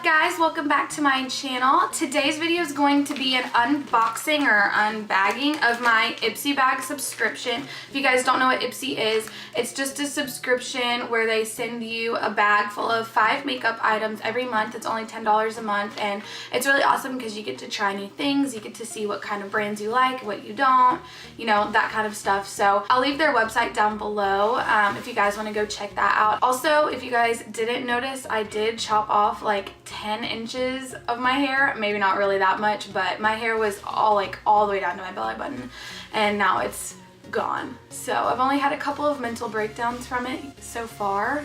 up, guys? Welcome back to my channel. Today's video is going to be an unboxing or unbagging of my IPSY bag subscription. If you guys don't know what IPSY is, it's just a subscription where they send you a bag full of 5 makeup items every month. It's only $10 a month, and it's really awesome because you get to try new things. You get to see what kind of brands you like, what you don't, you know, that kind of stuff. So I'll leave their website down below if you guys want to go check that out. Also, if you guys didn't notice, I did chop off like 10 inches of my hair. Maybe not really that much, but my hair was all the way down to my belly button, and now it's gone. So I've only had a couple of mental breakdowns from it so far,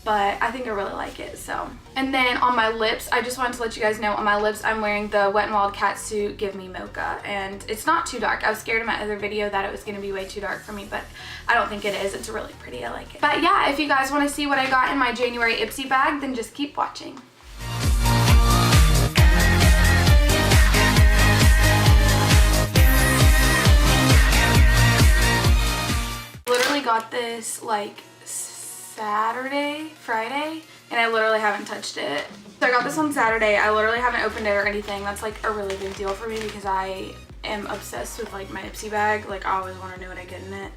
but I think I really like it. So, and then on my lips, I just wanted to let you guys know, on my lips I'm wearing the Wet n Wild Catsuit Give Me Mocha, and it's not too dark. I was scared in my other video that it was going to be way too dark for me, but I don't think it is. It's really pretty. I like it. But yeah, if you guys want to see what I got in my January IPSY bag, then just keep watching. Literally got this like Friday, and I literally haven't touched it. So I got this on Saturday. I literally haven't opened it or anything. That's like a really big deal for me because I am obsessed with like my IPSY bag. Like, I always want to know what I get in it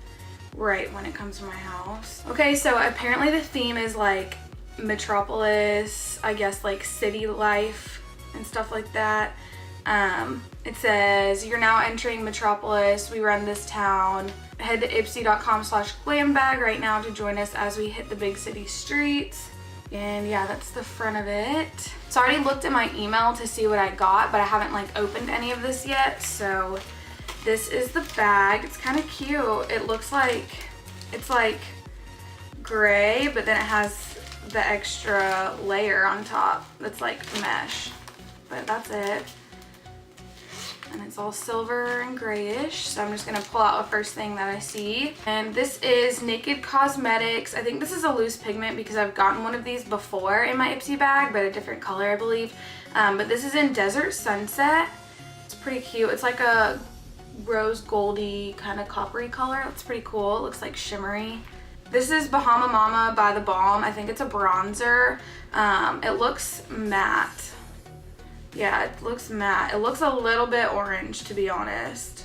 right when it comes to my house. Okay, so apparently the theme is like metropolis, I guess, like city life and stuff like that. It says, "You're now entering metropolis. We run this town. Head to ipsy.com/glambag right now to join us as we hit the big city streets." And yeah, that's the front of it. So I already looked at my email to see what I got, but I haven't like opened any of this yet. So this is the bag. It's kind of cute. It looks like it's like gray, but then it has the extra layer on top that's like mesh. But that's it. And it's all silver and grayish. So I'm just gonna pull out the first thing that I see. And this is Naked Cosmetics. I think this is a loose pigment because I've gotten one of these before in my IPSY bag, but a different color, I believe. But this is in Desert Sunset. It's pretty cute. It's like a rose goldy kind of coppery color. It's pretty cool. It looks like shimmery. This is Bahama Mama by The Balm. I think it's a bronzer. It looks matte. Yeah, it looks matte. It looks a little bit orange, to be honest,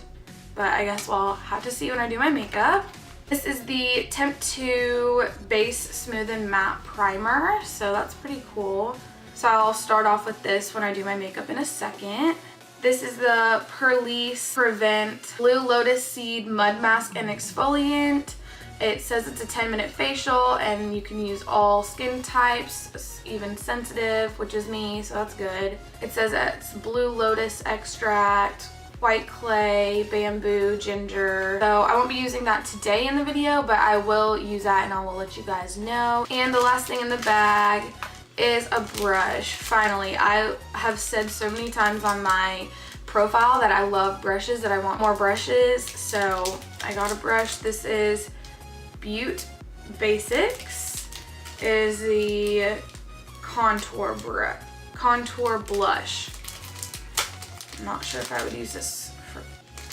but I guess we'll have to see when I do my makeup. This is the Temp 2 Base Smooth and Matte Primer, so that's pretty cool. So I'll start off with this when I do my makeup in a second. This is the Perlice Prevent Blue Lotus Seed Mud Mask and Exfoliant. It says it's a 10-minute facial, and you can use all skin types, even sensitive, which is me, so that's good. It says it's blue lotus extract, white clay, bamboo, ginger. So I won't be using that today in the video, but I will use that and I will let you guys know. And the last thing in the bag is a brush. Finally, I have said so many times on my profile that I love brushes, that I want more brushes, so I got a brush. This is Butte Basics. It is the contour blush. I'm not sure if I would use this for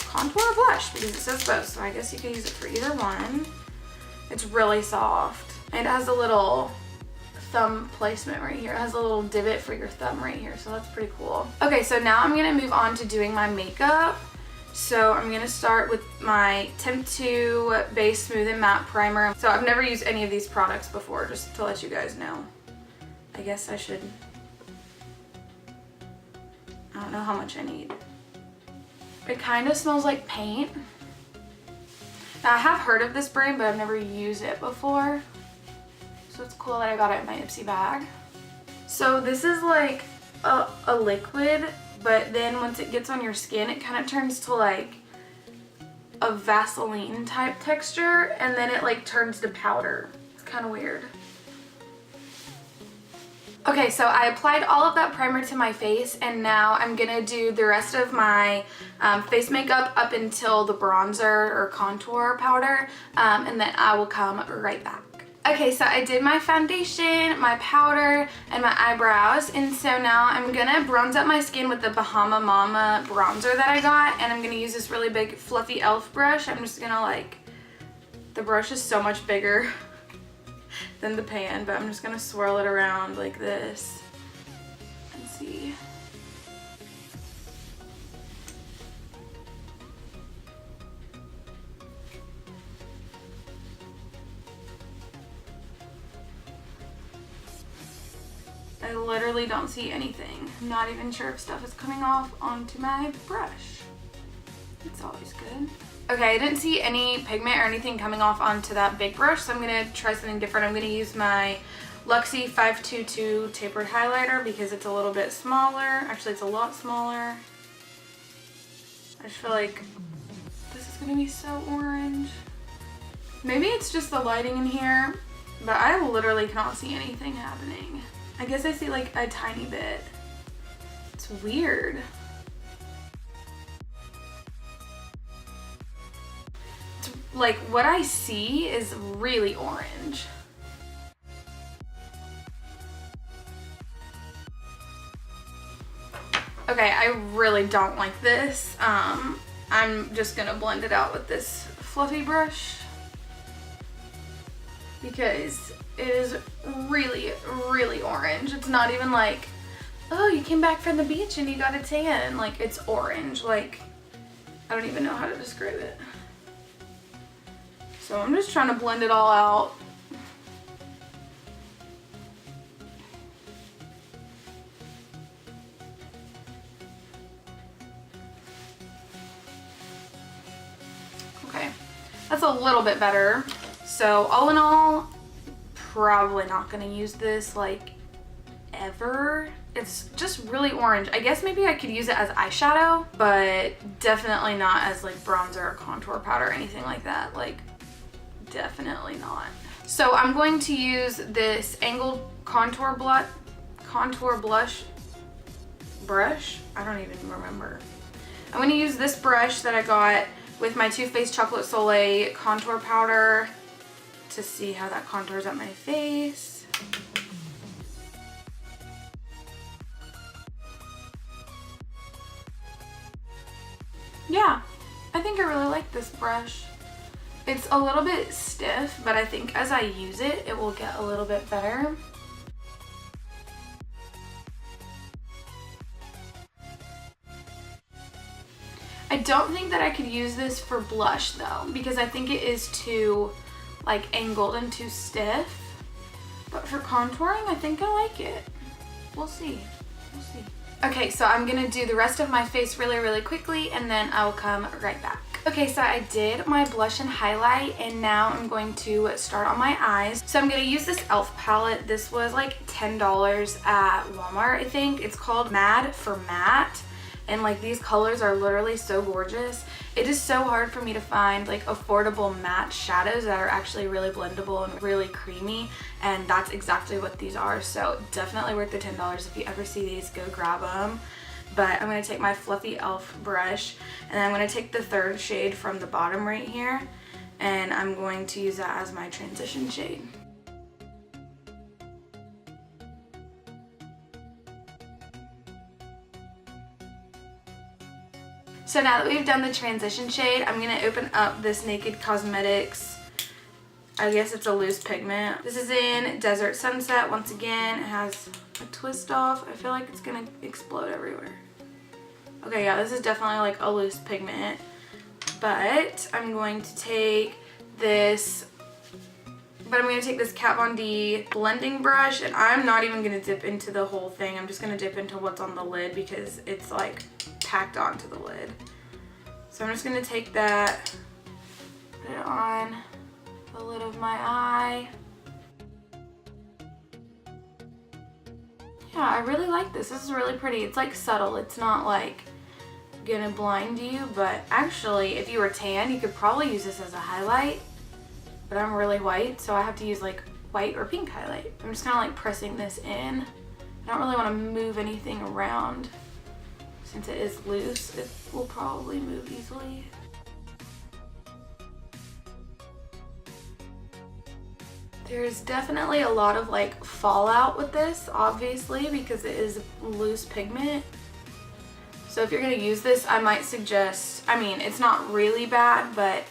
contour or blush because it says both, so I guess you can use it for either one. It's really soft, and it has a little thumb placement right here. It has a little divot for your thumb right here, so that's pretty cool. Okay, so now I'm gonna move on to doing my makeup. So I'm going to start with my Temp 2 Base Smooth and Matte Primer. So I've never used any of these products before, just to let you guys know. I guess I should, I don't know how much I need. It kind of smells like paint. Now I have heard of this brand, but I've never used it before. So it's cool that I got it in my IPSY bag. So this is like a liquid, but then once it gets on your skin, it kind of turns to like a Vaseline type texture, and then it like turns to powder. It's kind of weird. Okay, so I applied all of that primer to my face, and now I'm gonna do the rest of my face makeup up until the bronzer or contour powder, and then I will come right back. Okay, so I did my foundation, my powder, and my eyebrows, and so now I'm gonna bronze up my skin with the Bahama Mama bronzer that I got, and I'm gonna use this really big fluffy e.l.f. brush. I'm just gonna like, the brush is so much bigger than the pan, but I'm just gonna swirl it around like this. can see. I literally don't see anything. I'm not even sure if stuff is coming off onto my brush. It's always good. Okay, I didn't see any pigment or anything coming off onto that big brush, so I'm gonna try something different. I'm gonna use my Luxie 522 tapered highlighter because it's a little bit smaller. Actually, it's a lot smaller. I just feel like this is gonna be so orange. Maybe it's just the lighting in here, but I literally cannot see anything happening. I guess I see like a tiny bit. It's weird. It's like what I see is really orange. Okay, I really don't like this. I'm just gonna blend it out with this fluffy brush because it is really, really orange. It's not even like, oh, you came back from the beach and you got a tan. Like, it's orange. Like, I don't even know how to describe it. So I'm just trying to blend it all out. Okay, that's a little bit better. So all in all, probably not gonna use this like ever. It's just really orange. I guess maybe I could use it as eyeshadow, but definitely not as like bronzer or contour powder or anything like that. Like, definitely not. So I'm going to use this angled contour blush brush. I don't even remember. I'm gonna use this brush that I got with my Too Faced Chocolate Soleil contour powder to see how that contours up my face. Yeah, I think I really like this brush. It's a little bit stiff, but I think as I use it, it will get a little bit better. I don't think that I could use this for blush though, because I think it is too like angled and too stiff. But for contouring, I think I like it. We'll see. We'll see. Okay, so I'm gonna do the rest of my face really, really quickly and then I'll come right back. Okay, so I did my blush and highlight and now I'm going to start on my eyes. So I'm gonna use this e.l.f. palette. This was like $10 at Walmart, I think. It's called Mad for Matte. And like these colors are literally so gorgeous. It is so hard for me to find like affordable matte shadows that are actually really blendable and really creamy, and that's exactly what these are. So definitely worth the $10. If you ever see these, go grab them. But I'm going to take my fluffy e.l.f. brush and then I'm going to take the third shade from the bottom right here and I'm going to use that as my transition shade. So now that we've done the transition shade, I'm going to open up this Naked Cosmetics, I guess it's a loose pigment. This is in Desert Sunset. Once again, it has a twist off. I feel like it's going to explode everywhere. Okay, yeah, this is definitely like a loose pigment. But I'm going to take this Kat Von D blending brush, and I'm not even going to dip into the whole thing. I'm just going to dip into what's on the lid because it's like packed onto the lid. So I'm just going to take that, put it on the lid of my eye. Yeah, I really like this. This is really pretty. It's like subtle. It's not like gonna blind you, but actually if you were tan, you could probably use this as a highlight. But I'm really white, so I have to use like white or pink highlight. I'm just kind of like pressing this in. I don't really want to move anything around. Since it is loose, it will probably move easily. There's definitely a lot of like fallout with this, obviously, because it is loose pigment. So if you're gonna use this, I might suggest, I mean, it's not really bad, but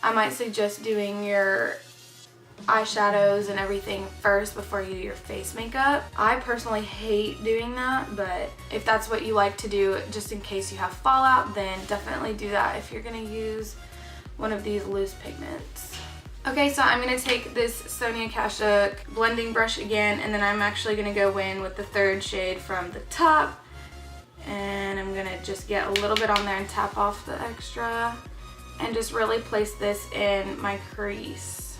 I might suggest doing your eyeshadows and everything first before you do your face makeup. I personally hate doing that, but if that's what you like to do just in case you have fallout, then definitely do that if you're gonna use one of these loose pigments. Okay, so I'm gonna take this Sonia Kashuk blending brush again, and then I'm actually gonna go in with the third shade from the top, and I'm gonna just get a little bit on there and tap off the extra and just really place this in my crease.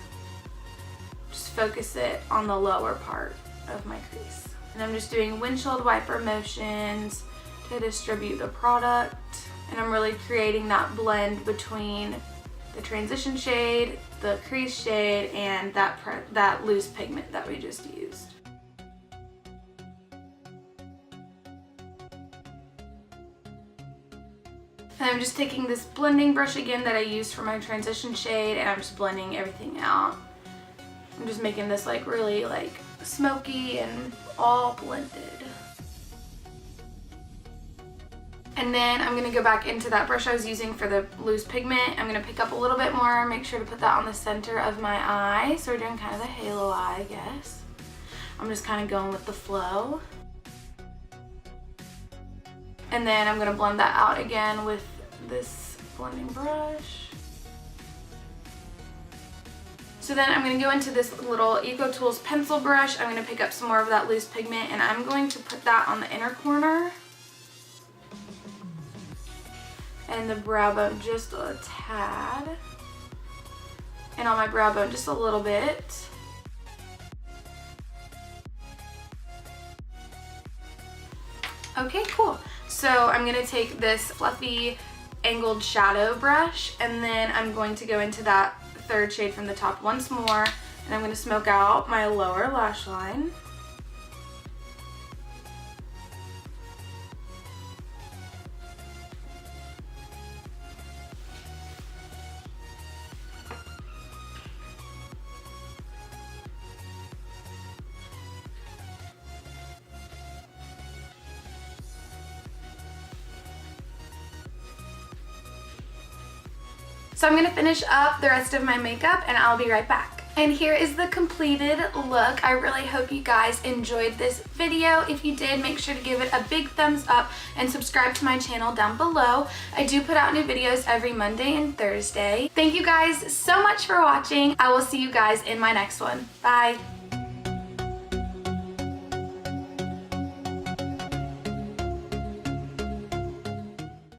Just focus it on the lower part of my crease. And I'm just doing windshield wiper motions to distribute the product. And I'm really creating that blend between the transition shade, the crease shade, and that loose pigment that we just used. And I'm just taking this blending brush again that I used for my transition shade, and I'm just blending everything out. I'm just making this like really like smoky and all blended. And then I'm gonna go back into that brush I was using for the loose pigment. I'm gonna pick up a little bit more, make sure to put that on the center of my eye. So we're doing kind of a halo eye, I guess. I'm just kind of going with the flow. And then I'm gonna blend that out again with this blending brush. So then I'm going to go into this little Eco Tools pencil brush. I'm going to pick up some more of that loose pigment, and I'm going to put that on the inner corner and the brow bone just a tad, and on my brow bone just a little bit. Okay, cool. So I'm going to take this fluffy angled shadow brush, and then I'm going to go into that third shade from the top once more, and I'm going to smoke out my lower lash line. So I'm gonna finish up the rest of my makeup and I'll be right back. And here is the completed look. I really hope you guys enjoyed this video. If you did, make sure to give it a big thumbs up and subscribe to my channel down below. I do put out new videos every Monday and Thursday. Thank you guys so much for watching. I will see you guys in my next one. Bye.